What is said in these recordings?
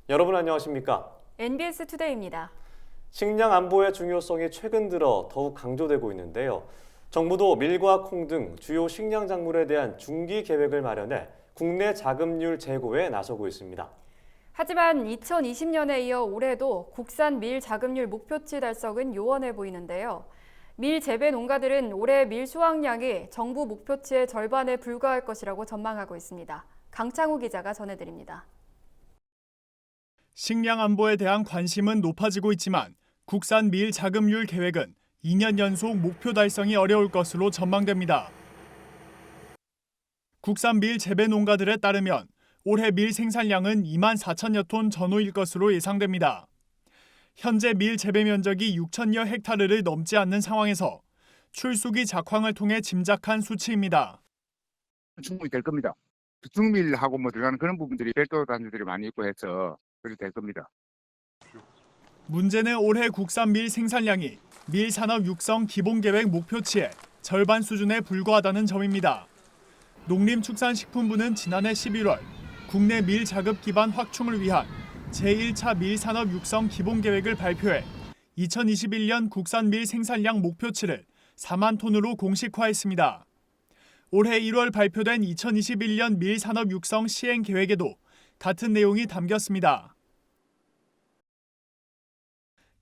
여러분 안녕하십니까? NBS 투데이입니다. 식량 안보의 중요성이 최근 들어 더욱 강조되고 있는데요. 정부도 밀과 콩 등 주요 식량 작물에 대한 중기 계획을 마련해 국내 자급률 제고에 나서고 있습니다. 하지만 2020년에 이어 올해도 국산 밀 자급률 목표치 달성은 요원해 보이는데요. 밀 재배 농가들은 올해 밀 수확량이 정부 목표치의 절반에 불과할 것이라고 전망하고 있습니다. 강창우 기자가 전해드립니다. 식량 안보에 대한 관심은 높아지고 있지만 국산 밀 자급률 계획은 2년 연속 목표 달성이 어려울 것으로 전망됩니다. 국산 밀 재배 농가들에 따르면 올해 밀 생산량은 2만 4천여 톤 전후일 것으로 예상됩니다. 현재 밀 재배 면적이 6천여 헥타르를 넘지 않는 상황에서 출수기 작황을 통해 짐작한 수치입니다. 충분히 될 겁니다. 중밀하고 들어가는 그런 부분들이 별도 단지들이 많이 있고 해서 그렇게 될 겁니다. 문제는 올해 국산 밀 생산량이 밀 산업 육성 기본계획 목표치의 절반 수준에 불과하다는 점입니다. 농림축산식품부는 지난해 11월 국내 밀 자급 기반 확충을 위한 제1차 밀 산업 육성 기본계획을 발표해 2021년 국산 밀 생산량 목표치를 4만 톤으로 공식화했습니다. 올해 1월 발표된 2021년 밀 산업 육성 시행 계획에도 같은 내용이 담겼습니다.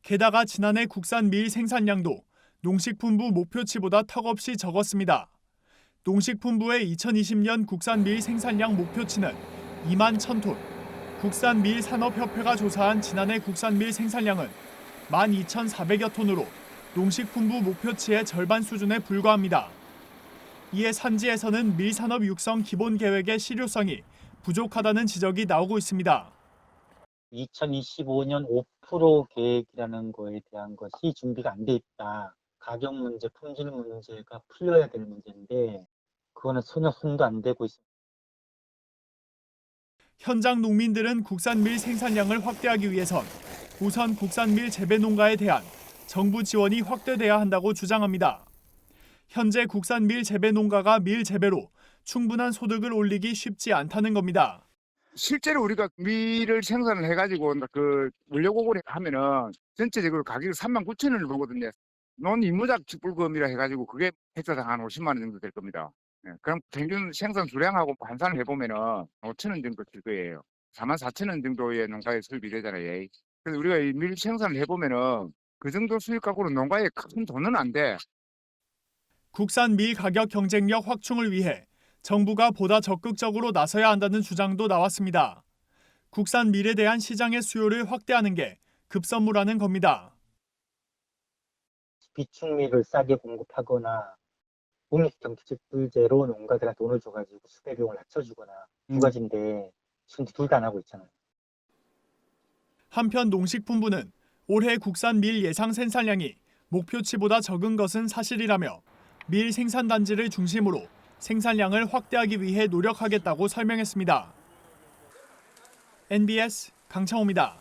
게다가 지난해 국산 밀 생산량도 농식품부 목표치보다 턱없이 적었습니다. 농식품부의 2020년 국산 밀 생산량 목표치는 2만 1,000톤, 국산밀산업협회가 조사한 지난해 국산 밀 생산량은 12,400여 톤으로 농식품부 목표치의 절반 수준에 불과합니다. 이에 산지에서는 밀산업 육성 기본계획의 실효성이 부족하다는 지적이 나오고 있습니다. 2025년 5% 계획이라는 거에 대한 것이 준비가 안 돼 있다. 가격 문제, 품질 문제가 풀려야 될 문제인데 그거는 전혀 손도 안 대고 있습니다. 현장 농민들은 국산 밀 생산량을 확대하기 위해선 우선 국산 밀 재배 농가에 대한 정부 지원이 확대돼야 한다고 주장합니다. 현재 국산 밀 재배 농가가 밀 재배로 충분한 소득을 올리기 쉽지 않다는 겁니다. 실제로 우리가 밀을 생산을 해가지고 그 원료고를 하면은 전체적으로 가격이 39,000원을 보거든요. 논임무작 직불금이라 해가지고 그게 헥타당 한 50만 원 정도 될 겁니다. 그럼 평균 생산 수량하고 환산을 해보면은 5,000원 정도 될 거예요. 44,000원 정도의 농가의 수입이 되잖아요. 그래서 우리가 이 밀 생산을 해보면은 그 정도 수익 갖고는 농가에 큰 돈은 안 돼. 국산 밀 가격 경쟁력 확충을 위해 정부가 보다 적극적으로 나서야 한다는 주장도 나왔습니다. 국산 밀에 대한 시장의 수요를 확대하는 게 급선무라는 겁니다. 비축밀을 싸게 공급하거나 공익경제제로 농가들한테 돈을 줘가지고 수배비용을 낮춰주거나 두 가지인데 지금 둘 다 안 하고 있잖아요. 한편 농식품부는 올해 국산 밀 예상 생산량이 목표치보다 적은 것은 사실이라며 밀 생산단지를 중심으로 생산량을 확대하기 위해 노력하겠다고 설명했습니다. NBS 강창호입니다.